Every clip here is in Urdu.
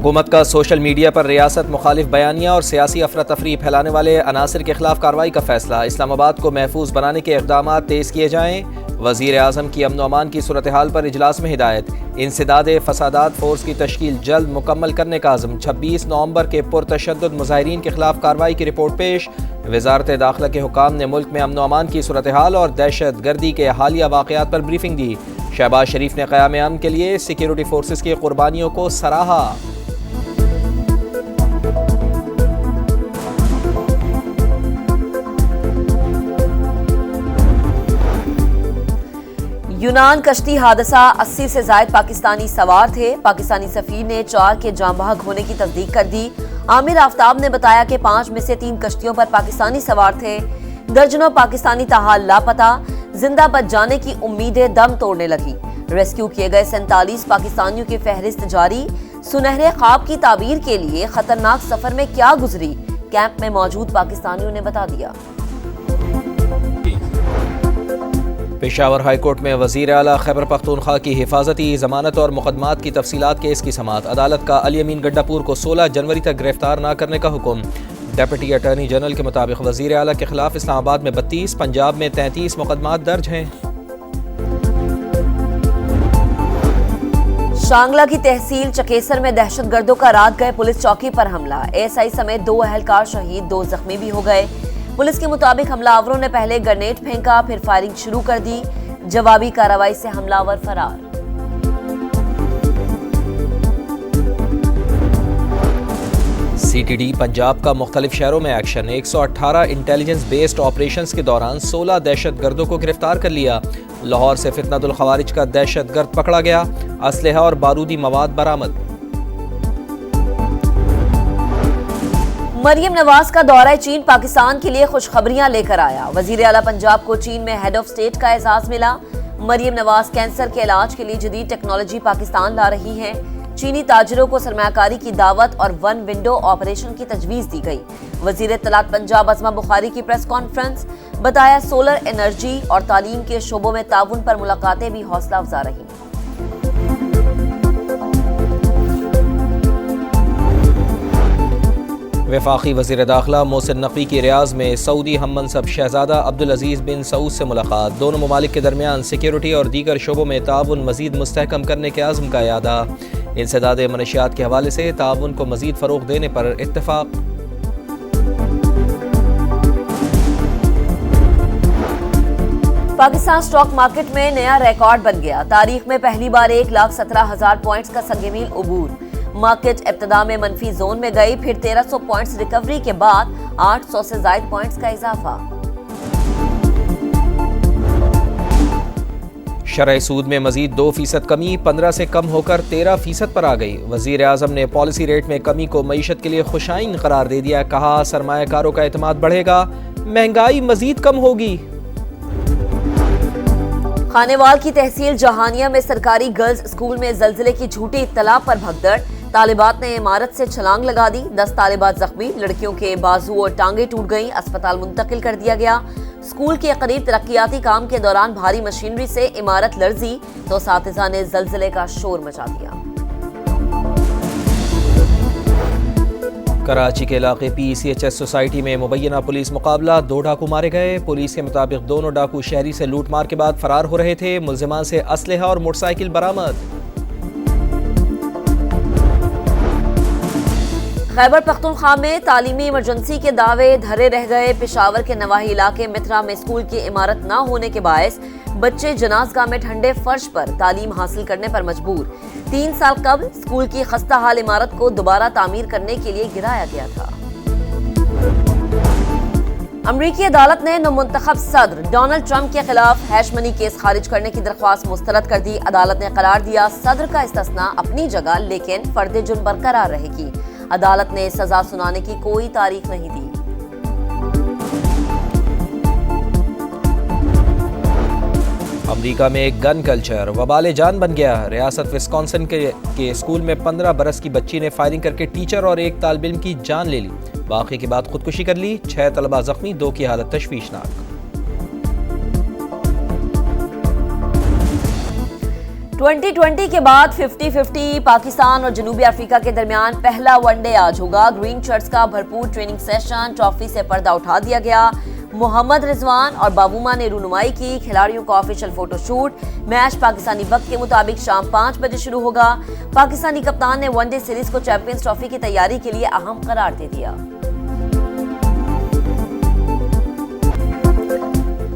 حکومت کا سوشل میڈیا پر ریاست مخالف بیانیہ اور سیاسی افراتفری پھیلانے والے عناصر کے خلاف کارروائی کا فیصلہ۔ اسلام آباد کو محفوظ بنانے کے اقدامات تیز کیے جائیں۔ وزیر اعظم کی امن و امان کی صورتحال پر اجلاس میں ہدایت۔ انسداد فسادات فورس کی تشکیل جلد مکمل کرنے کا عزم۔ 26 نومبر کے پرتشدد مظاہرین کے خلاف کارروائی کی رپورٹ پیش۔ وزارت داخلہ کے حکام نے ملک میں امن و امان کی صورتحال اور دہشت گردی کے حالیہ واقعات پر بریفنگ دی۔ شہباز شریف نے قیام امن کے لیے سیکیورٹی فورسز کی قربانیوں کو سراہا۔ یونان کشتی حادثہ 80 سے زائد پاکستانی سوار تھے۔ پاکستانی سفیر نے 4 کے جاں بحق ہونے کی تصدیق کر دی۔ عامر آفتاب نے بتایا کہ 5 میں سے 3 کشتیوں پر پاکستانی سوار تھے۔ درجنوں پاکستانی تاحال لاپتہ، زندہ بچ جانے کی امیدیں دم توڑنے لگی۔ ریسکیو کیے گئے 47 پاکستانیوں کی فہرست جاری۔ سنہرے خواب کی تعبیر کے لیے خطرناک سفر میں کیا گزری، کیمپ میں موجود پاکستانیوں نے بتا دیا۔ پشاور ہائی کورٹ میں وزیر اعلیٰ خیبر پختونخوا کی حفاظتی ضمانت اور مقدمات کی تفصیلات کیس کی سماعت۔ عدالت کا علی امین گڈاپور کو 16 جنوری تک گرفتار نہ کرنے کا حکم۔ ڈپٹی اٹارنی جنرل کے مطابق وزیر اعلیٰ کے خلاف اسلام آباد میں 32، پنجاب میں 33 مقدمات درج ہیں۔ شانگلہ کی تحصیل چکیسر میں دہشت گردوں کا رات گئے پولیس چوکی پر حملہ۔ ASI سمیت 2 اہلکار شہید، 2 زخمی بھی ہو گئے۔ پولیس کے مطابق حملہ آوروں نے پہلے گرنیڈ پھینکا، پھر فائرنگ شروع کر دی۔ جوابی کارروائی سے حملہ آور فرار۔ CTD پنجاب کا مختلف شہروں میں ایکشن۔ 118 انٹیلیجنس بیسڈ آپریشنز کے دوران 16 دہشت گردوں کو گرفتار کر لیا۔ لاہور سے فتنۃ الخوارج کا دہشت گرد پکڑا گیا۔ اسلحہ اور بارودی مواد برآمد۔ مریم نواز کا دورہ چین پاکستان کے لیے خوشخبریاں لے کر آیا۔ وزیر اعلیٰ پنجاب کو چین میں ہیڈ آف اسٹیٹ کا اعزاز ملا۔ مریم نواز کینسر کے علاج کے لیے جدید ٹیکنالوجی پاکستان لا رہی ہیں۔ چینی تاجروں کو سرمایہ کاری کی دعوت اور ون ونڈو آپریشن کی تجویز دی گئی۔ وزیر اطلاعات پنجاب عظمہ بخاری کی پریس کانفرنس، بتایا سولر انرجی اور تعلیم کے شعبوں میں تعاون پر ملاقاتیں بھی حوصلہ افزا رہیں۔ وفاقی وزیر داخلہ محسن نقوی کی ریاض میں سعودی ہم منصب شہزادہ عبدالعزیز بن سعود سے ملاقات۔ دونوں ممالک کے درمیان سیکیورٹی اور دیگر شعبوں میں تعاون مزید مستحکم کرنے کے عزم کا اعادہ۔ انسداد منشیات کے حوالے سے تعاون کو مزید فروغ دینے پر اتفاق۔ پاکستان سٹاک مارکیٹ میں نیا ریکارڈ بن گیا۔ تاریخ میں پہلی بار 1,17,000 پوائنٹس کا سنگ میل عبور۔ مارکیٹ ابتدا میں منفی زون میں گئی، پھر 1300 پوائنٹس ریکوری کے بعد 800 سے زائد پوائنٹس کا اضافہ۔ شرح سود میں مزید 2% کمی، 15 سے کم ہو کر 13% پر آ گئی۔ وزیر اعظم نے پالیسی ریٹ میں کمی کو معیشت کے لیے خوشائن قرار دے دیا۔ کہا سرمایہ کاروں کا اعتماد بڑھے گا، مہنگائی مزید کم ہوگی۔ خانیوال کی تحصیل جہانیہ میں سرکاری گرلز اسکول میں زلزلے کی جھوٹی اطلاع پر بھگدڑ۔ طالبات نے عمارت سے چھلانگ لگا دی، 10 طالبات زخمی، لڑکیوں کے بازو اور ٹانگیں ٹوٹ گئیں، اسپتال منتقل کر دیا گیا۔ اسکول کے قریب ترقیاتی کام کے دوران بھاری مشینری سے عمارت لرزی تو اساتذہ نے زلزلے کا شور مچا دیا۔ کراچی کے علاقے PCHS سوسائٹی میں مبینہ پولیس مقابلہ، 2 ڈاکو مارے گئے۔ پولیس کے مطابق دونوں ڈاکو شہری سے لوٹ مار کے بعد فرار ہو رہے تھے۔ ملزمان سے اسلحہ اور موٹر سائیکل برآمد۔ خیبر پختونخوا میں تعلیمی ایمرجنسی کے دعوے دھرے رہ گئے۔ پشاور کے نواحی علاقے مترا میں اسکول کی عمارت نہ ہونے کے باعث بچے جنازگاہ میں ٹھنڈے فرش پر تعلیم حاصل کرنے پر مجبور۔ 3 سال قبل اسکول کی خستہ حال عمارت کو دوبارہ تعمیر کرنے کے لیے گرایا گیا تھا۔ امریکی عدالت نے نومنتخب صدر ڈونلڈ ٹرمپ کے خلاف ہیش منی کیس خارج کرنے کی درخواست مسترد کر دی۔ عدالت نے قرار دیا صدر کا استثناء اپنی جگہ لیکن فرد جرم برقرار رہے گی۔ عدالت نے سزا سنانے کی کوئی تاریخ نہیں دی۔ امریکہ میں ایک گن کلچر وبال جان بن گیا۔ ریاست وسکانسن کے اسکول میں 15 برس کی بچی نے فائرنگ کر کے ٹیچر اور ایک طالب علم کی جان لے لی۔ واقعے کے بعد خودکشی کر لی۔ 6 طلبہ زخمی، 2 کی حالت تشویشناک۔ 2020 کے بعد 50-50 پاکستان اور جنوبی افریقہ کے درمیان پہلا ون ڈے آج ہوگا۔ گرین شرٹس کا بھرپور ٹریننگ سیشن، ٹرافی سے پردہ اٹھا دیا گیا۔ محمد رضوان اور بابوما نے رونمائی کی۔ کھلاڑیوں کا official photo shoot. Match Pakistani وقت کے مطابق شام 5 بجے شروع ہوگا۔ پاکستانی کپتان نے ون ڈے سیریز کو چیمپئنز ٹرافی کی تیاری کے لیے اہم قرار دے دیا۔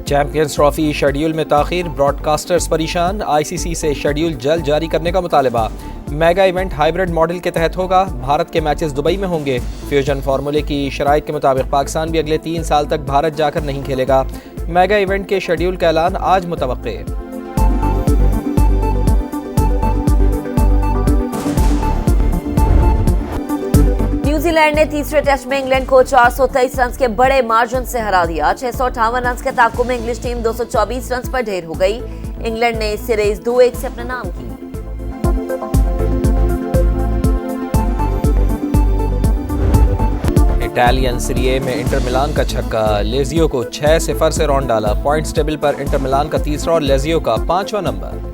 چیمپئنز ٹرافی شیڈیول میں تاخیر، براڈ کاسٹرز پریشان، آئی سی سی سے شیڈیول جلد جاری کرنے کا مطالبہ۔ میگا ایونٹ ہائیبرڈ ماڈل کے تحت ہوگا۔ بھارت کے میچز دبئی میں ہوں گے۔ فیوژن فارمولے کی شرائط کے مطابق پاکستان بھی اگلے 3 سال تک بھارت جا کر نہیں کھیلے گا۔ میگا ایونٹ کے شیڈیول کا اعلان آج متوقع۔ نیوزی لینڈ نے تیسرے ٹیسٹ میں انگلینڈ کو 423 رنز کے بڑے مارجن سے ہرا دیا۔ 658 رنز کے تعاقب میں انگلش ٹیم 224 رنز پر ڈھیر ہو گئی۔ انگلینڈ نے سیریز 2-1 سے اپنے نام کی۔ اٹالین سیری اے میں انٹر ملان کا چھکا، لیزیو کو 6-0 سے رونڈ ڈالا۔ پوائنٹس ٹیبل پر انٹر ملان کا تیسرا اور لیزیو کا 5واں نمبر۔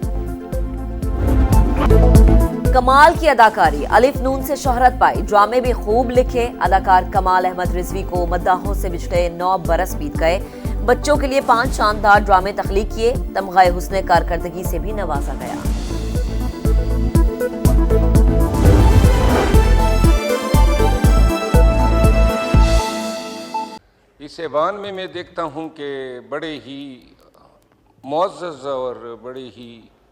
کمال کی اداکاری، الف نون سے شہرت پائی، ڈرامے بھی خوب لکھے۔ اداکار کمال احمد رضوی کو مداحوں سے بچھڑے 9 برس بیت گئے۔ بچوں کے لیے 5 شاندار ڈرامے تخلیق کیے۔ تمغہ حسن کارکردگی سے بھی نوازا گیا۔ اس ایوان میں دیکھتا ہوں کہ بڑے ہی معزز اور بڑے ہی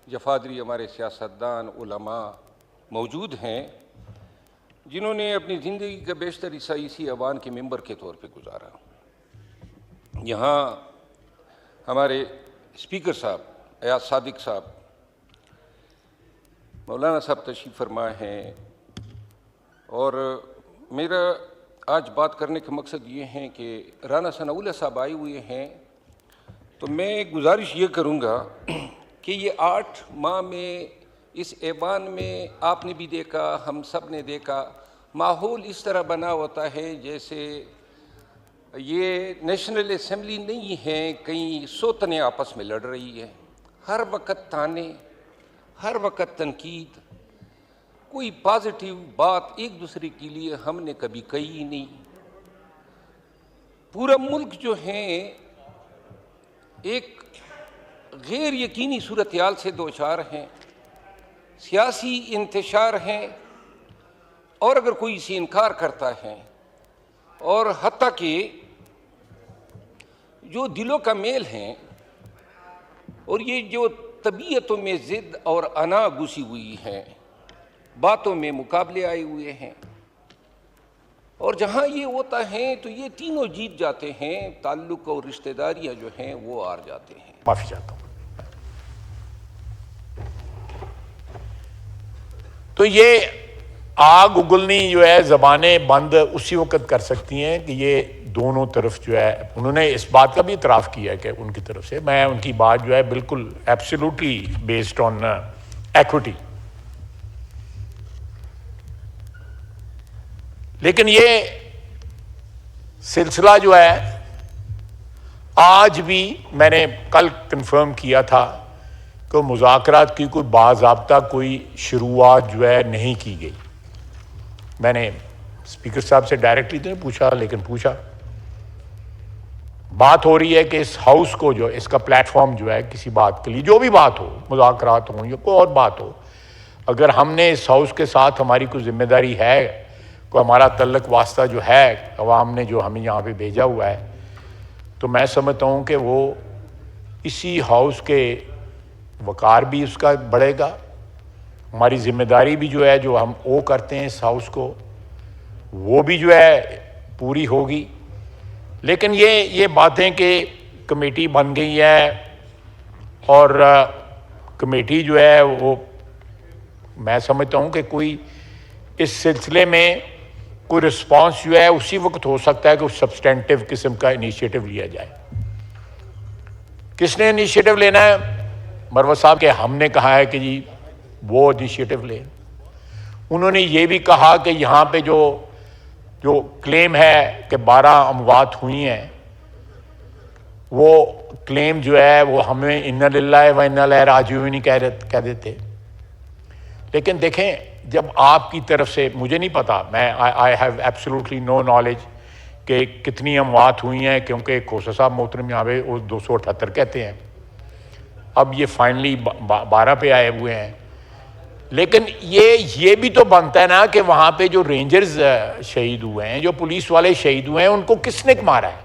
جفادری ہمارے سیاستدان، علماء موجود ہیں، جنہوں نے اپنی زندگی کا بیشتر حصہ اسی ایوان کے ممبر کے طور پہ گزارا۔ یہاں ہمارے اسپیکر صاحب ایاز صادق صاحب، مولانا صاحب تشریف فرما ہیں، اور میرا آج بات کرنے کا مقصد یہ ہے کہ رانا ثناء اللہ صاحب آئے ہوئے ہیں، تو میں گزارش یہ کروں گا کہ یہ 8 ماہ میں اس ایوان میں آپ نے بھی دیکھا، ہم سب نے دیکھا، ماحول اس طرح بنا ہوتا ہے جیسے یہ نیشنل اسمبلی نہیں ہے، کئی سوتنیں آپس میں لڑ رہی ہے۔ ہر وقت تانے، ہر وقت تنقید، کوئی پازیٹیو بات ایک دوسرے کے لیے ہم نے کبھی کہی ہی نہیں۔ پورا ملک جو ہے ایک غیر یقینی صورتحال سے دوچار ہیں، سیاسی انتشار ہیں، اور اگر کوئی اسے انکار کرتا ہے، اور حتیٰ کہ جو دلوں کا میل ہیں اور یہ جو طبیعتوں میں ضد اور انا گھسی ہوئی ہے، باتوں میں مقابلے آئے ہوئے ہیں، اور جہاں یہ ہوتا ہے تو یہ تینوں جیت جاتے ہیں، تعلق اور رشتہ داریاں جو ہیں وہ ہار جاتے ہیں۔ معافی چاہتا ہوں۔ تو یہ آگ اگلنی جو ہے زبانیں بند اسی وقت کر سکتی ہیں کہ یہ دونوں طرف جو ہے، انہوں نے اس بات کا بھی اعتراف کیا ہے کہ ان کی طرف سے، میں ان کی بات جو ہے بالکل ایبسولوٹلی بیسڈ آن ایکوٹی، لیکن یہ سلسلہ جو ہے آج بھی میں نے کل کنفرم کیا تھا کہ مذاکرات کی کوئی باضابطہ کوئی شروعات جو ہے نہیں کی گئی۔ میں نے اسپیکر صاحب سے ڈائریکٹلی تو نہیں پوچھا، لیکن پوچھا، بات ہو رہی ہے کہ اس ہاؤس کو جو اس کا پلیٹ فارم جو ہے کسی بات کے لیے، جو بھی بات ہو، مذاکرات ہوں یا کوئی اور بات ہو، اگر ہم نے اس ہاؤس کے ساتھ ہماری کوئی ذمہ داری ہے، کوئی ہمارا تعلق واسطہ جو ہے عوام نے جو ہمیں یہاں پہ بھیجا ہوا ہے، تو میں سمجھتا ہوں کہ وہ اسی ہاؤس کے وقار بھی اس کا بڑھے گا، ہماری ذمہ داری بھی جو ہے جو ہم او کرتے ہیں اس ہاؤس کو وہ بھی جو ہے پوری ہوگی۔ لیکن یہ باتیں کہ کمیٹی بن گئی ہے اور کمیٹی جو ہے وہ میں سمجھتا ہوں کہ کوئی اس سلسلے میں کوئی رسپانس جو ہے اسی وقت ہو سکتا ہے کہ سبسٹینٹیو قسم کا انیشیٹو لیا جائے۔ کس نے انیشیٹو لینا ہے؟ مروت صاحب کہ ہم نے کہا ہے کہ جی وہ انیشیٹو لیں۔ انہوں نے یہ بھی کہا کہ یہاں پہ جو کلیم ہے کہ 12 اموات ہوئی ہیں، وہ کلیم جو ہے وہ ہمیں انا للہ و انا الیہ راجعون کہہ دیتے۔ لیکن دیکھیں جب آپ کی طرف سے مجھے نہیں پتا، میں I have absolutely no knowledge کہ کتنی اموات ہوئی ہیں، کیونکہ کھوسا صاحب محترم یہاں پہ وہ 278 کہتے ہیں، اب یہ فائنلی 12 پہ آئے ہوئے ہیں. لیکن یہ بھی تو بنتا ہے نا کہ وہاں پہ جو رینجرز شہید ہوئے ہیں، جو پولیس والے شہید ہوئے ہیں، ان کو کس نے مارا ہے؟